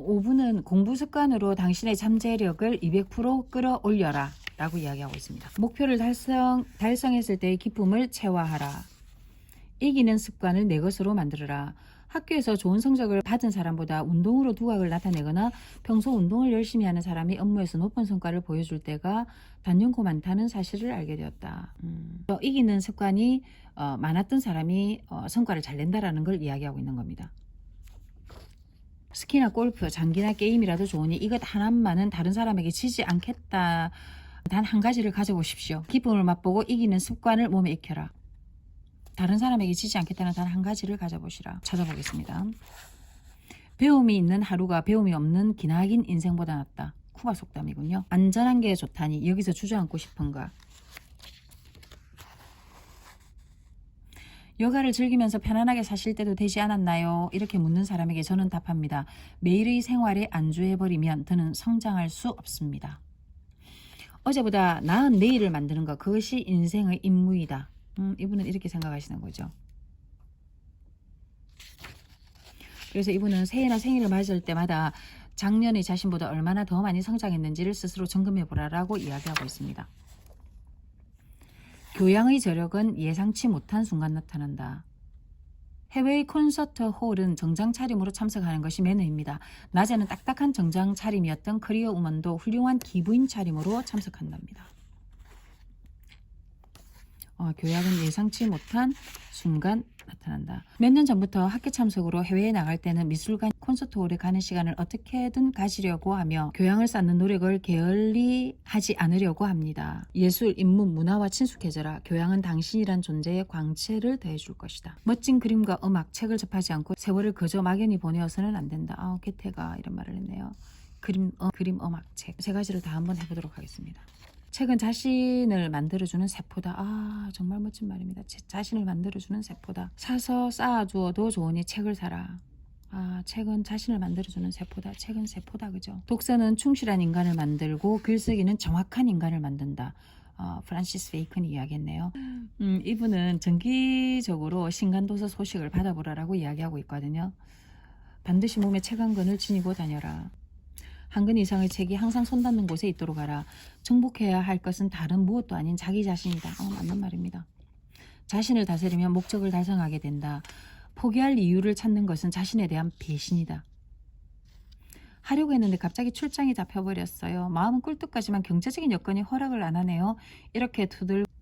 5분은 공부 습관으로 당신의 잠재력을 200% 끌어올려라 라고 이야기하고 있습니다. 목표를 달성했을 때의 기쁨을 체화하라. 이기는 습관을 내 것으로 만들어라. 학교에서 좋은 성적을 받은 사람보다 운동으로 두각을 나타내거나 평소 운동을 열심히 하는 사람이 업무에서 높은 성과를 보여줄 때가 단연코 많다는 사실을 알게 되었다. 이기는 습관이 많았던 사람이 성과를 잘 낸다라는 걸 이야기하고 있는 겁니다. 스키나 골프, 장기나 게임이라도 좋으니 이것 하나만은 다른 사람에게 지지 않겠다. 단 한 가지를 가져보십시오. 기쁨을 맛보고 이기는 습관을 몸에 익혀라. 다른 사람에게 지지 않겠다는 단 한 가지를 가져보시라. 찾아보겠습니다. 배움이 있는 하루가 배움이 없는 기나긴 인생보다 낫다. 쿠바 속담이군요. 안전한 게 좋다니 여기서 주저앉고 싶은가. 여가를 즐기면서 편안하게 사실 때도 되지 않았나요? 이렇게 묻는 사람에게 저는 답합니다. 매일의 생활에 안주해버리면 저는 성장할 수 없습니다. 어제보다 나은 내일을 만드는 것, 그것이 인생의 임무이다. 이분은 이렇게 생각하시는 거죠. 그래서 이분은 새해나 생일을 맞을 때마다 작년의 자신보다 얼마나 더 많이 성장했는지를 스스로 점검해 보라라고 이야기하고 있습니다. 교양의 저력은 예상치 못한 순간 나타난다. 해외의 콘서트 홀은 정장 차림으로 참석하는 것이 매너입니다. 낮에는 딱딱한 정장 차림이었던 커리어 우먼도 훌륭한 기부인 차림으로 참석한답니다. 교양은 예상치 못한 순간 나타난다. 몇 년 전부터 학교 참석으로 해외에 나갈 때는 미술관, 콘서트홀에 가는 시간을 어떻게든 가지려고 하며 교양을 쌓는 노력을 게을리 하지 않으려고 합니다. 예술, 인문, 문화와 친숙해져라. 교양은 당신이란 존재의 광채를 더해줄 것이다. 멋진 그림과 음악, 책을 접하지 않고 세월을 그저 막연히 보내어서는 안 된다. 개태가 이런 말을 했네요. 그림, 음악, 책. 세 가지를 다 한번 해보도록 하겠습니다. 책은 자신을 만들어주는 세포다. 정말 멋진 말입니다. 자신을 만들어주는 세포다. 사서 쌓아두어도 좋으니 책을 사라. 책은 자신을 만들어주는 세포다. 책은 세포다. 그죠? 독서는 충실한 인간을 만들고 글쓰기는 정확한 인간을 만든다. 프란시스 베이컨이 이야기했네요. 이분은 정기적으로 신간도서 소식을 받아보라라고 이야기하고 있거든요. 반드시 몸에 책 한 권을 지니고 다녀라. 한 권 이상의 책이 항상 손 닿는 곳에 있도록 하라. 정복해야 할 것은 다른 무엇도 아닌 자기 자신이다. 맞는 말입니다. 자신을 다스리면 목적을 달성하게 된다. 포기할 이유를 찾는 것은 자신에 대한 배신이다. 하려고 했는데 갑자기 출장이 잡혀버렸어요. 마음은 꿀뚝하지만 경제적인 여건이 허락을 안 하네요. 이렇게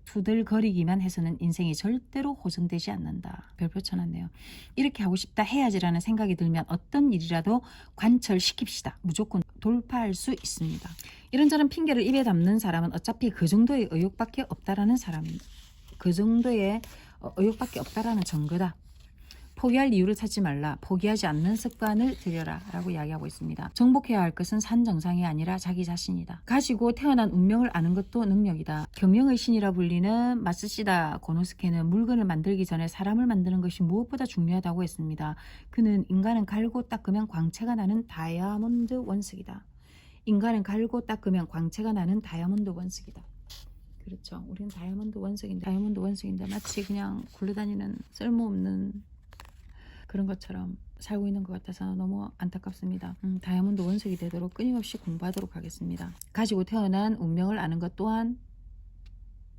투덜거리기만 해서는 인생이 절대로 호전되지 않는다. 별표 쳐놨네요. 이렇게 하고 싶다 해야지라는 생각이 들면 어떤 일이라도 관철시킵시다. 무조건 돌파할 수 있습니다. 이런저런 핑계를 입에 담는 사람은 어차피 그 정도의 의욕밖에 없다라는 사람입니다. 그 정도의 의욕밖에 없다라는 증거다. 포기할 이유를 찾지 말라. 포기하지 않는 습관을 들여라 라고 이야기하고 있습니다. 정복해야 할 것은 산정상이 아니라 자기 자신이다. 가지고 태어난 운명을 아는 것도 능력이다. 경영의 신이라 불리는 마쓰시다 고노스케는 물건을 만들기 전에 사람을 만드는 것이 무엇보다 중요하다고 했습니다. 그는 인간은 갈고 닦으면 광채가 나는 다이아몬드 원석이다. 인간은 갈고 닦으면 광채가 나는 다이아몬드 원석이다. 그렇죠. 우리는 다이아몬드 원석인데 마치 그냥 굴러다니는 쓸모없는 그런 것처럼 살고 있는 것 같아서 너무 안타깝습니다. 다이아몬드 원석이 되도록 끊임없이 공부하도록 하겠습니다. 가지고 태어난 운명을 아는 것 또한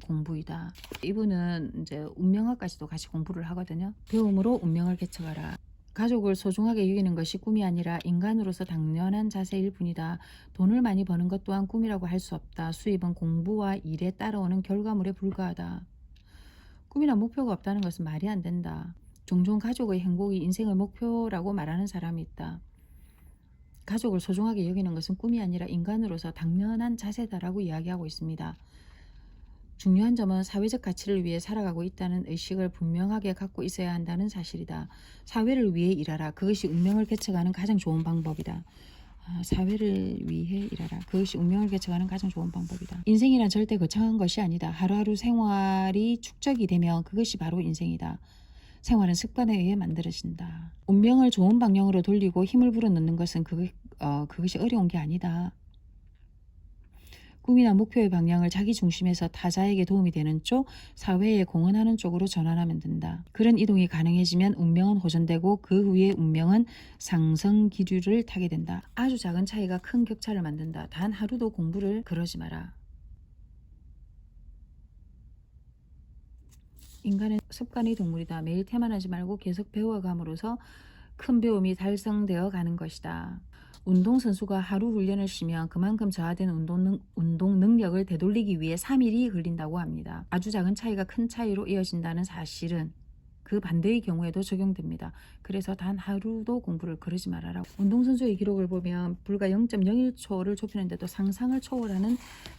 공부이다. 이분은 이제 운명학까지도 같이 공부를 하거든요. 배움으로 운명을 개척하라. 가족을 소중하게 여기는 것이 꿈이 아니라 인간으로서 당연한 자세일 뿐이다. 돈을 많이 버는 것 또한 꿈이라고 할 수 없다. 수입은 공부와 일에 따라오는 결과물에 불과하다. 꿈이나 목표가 없다는 것은 말이 안 된다. 종종 가족의 행복이 인생의 목표라고 말하는 사람이 있다. 가족을 소중하게 여기는 것은 꿈이 아니라 인간으로서 당연한 자세다라고 이야기하고 있습니다. 중요한 점은 사회적 가치를 위해 살아가고 있다는 의식을 분명하게 갖고 있어야 한다는 사실이다. 사회를 위해 일하라. 그것이 운명을 개척하는 가장 좋은 방법이다. 사회를 위해 일하라. 그것이 운명을 개척하는 가장 좋은 방법이다. 인생이란 절대 거창한 것이 아니다. 하루하루 생활이 축적이 되면 그것이 바로 인생이다. 생활은 습관에 의해 만들어진다. 운명을 좋은 방향으로 돌리고 힘을 불어넣는 것은 그것이 어려운 게 아니다. 꿈이나 목표의 방향을 자기 중심에서 타자에게 도움이 되는 쪽, 사회에 공헌하는 쪽으로 전환하면 된다. 그런 이동이 가능해지면 운명은 호전되고 그 후에 운명은 상승 기류를 타게 된다. 아주 작은 차이가 큰 격차를 만든다. 단 하루도 공부를 그러지 마라. 인간은 습관의 동물이다. 매일 태만하지 말고 계속 배워감으로써 큰 배움이 달성되어 가는 것이다. 운동선수가 하루 훈련을 쉬면 그만큼 저하된 운동 능력을 되돌리기 위해 3일이 걸린다고 합니다. 아주 작은 차이가 큰 차이로 이어진다는 사실은 그 반대의 경우에도 적용됩니다. 그래서 단 하루도 공부를 그러지 말아라. 운동선수의 기록을 보면 불과 0.01초를 좁히는데도 상상을 초월하는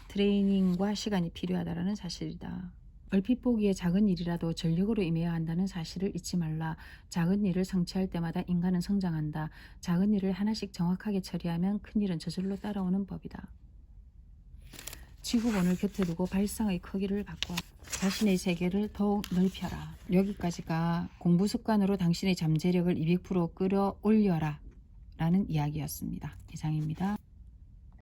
트레이닝과 시간이 필요하다는 사실이다. 얼핏 보기에 작은 일이라도 전력으로 임해야 한다는 사실을 잊지 말라. 작은 일을 성취할 때마다 인간은 성장한다. 작은 일을 하나씩 정확하게 처리하면 큰 일은 저절로 따라오는 법이다. 지구본을 곁에 두고 발상의 크기를 바꿔 자신의 세계를 더욱 넓혀라. 여기까지가 공부 습관으로 당신의 잠재력을 200% 끌어올려라 라는 이야기였습니다. 이상입니다.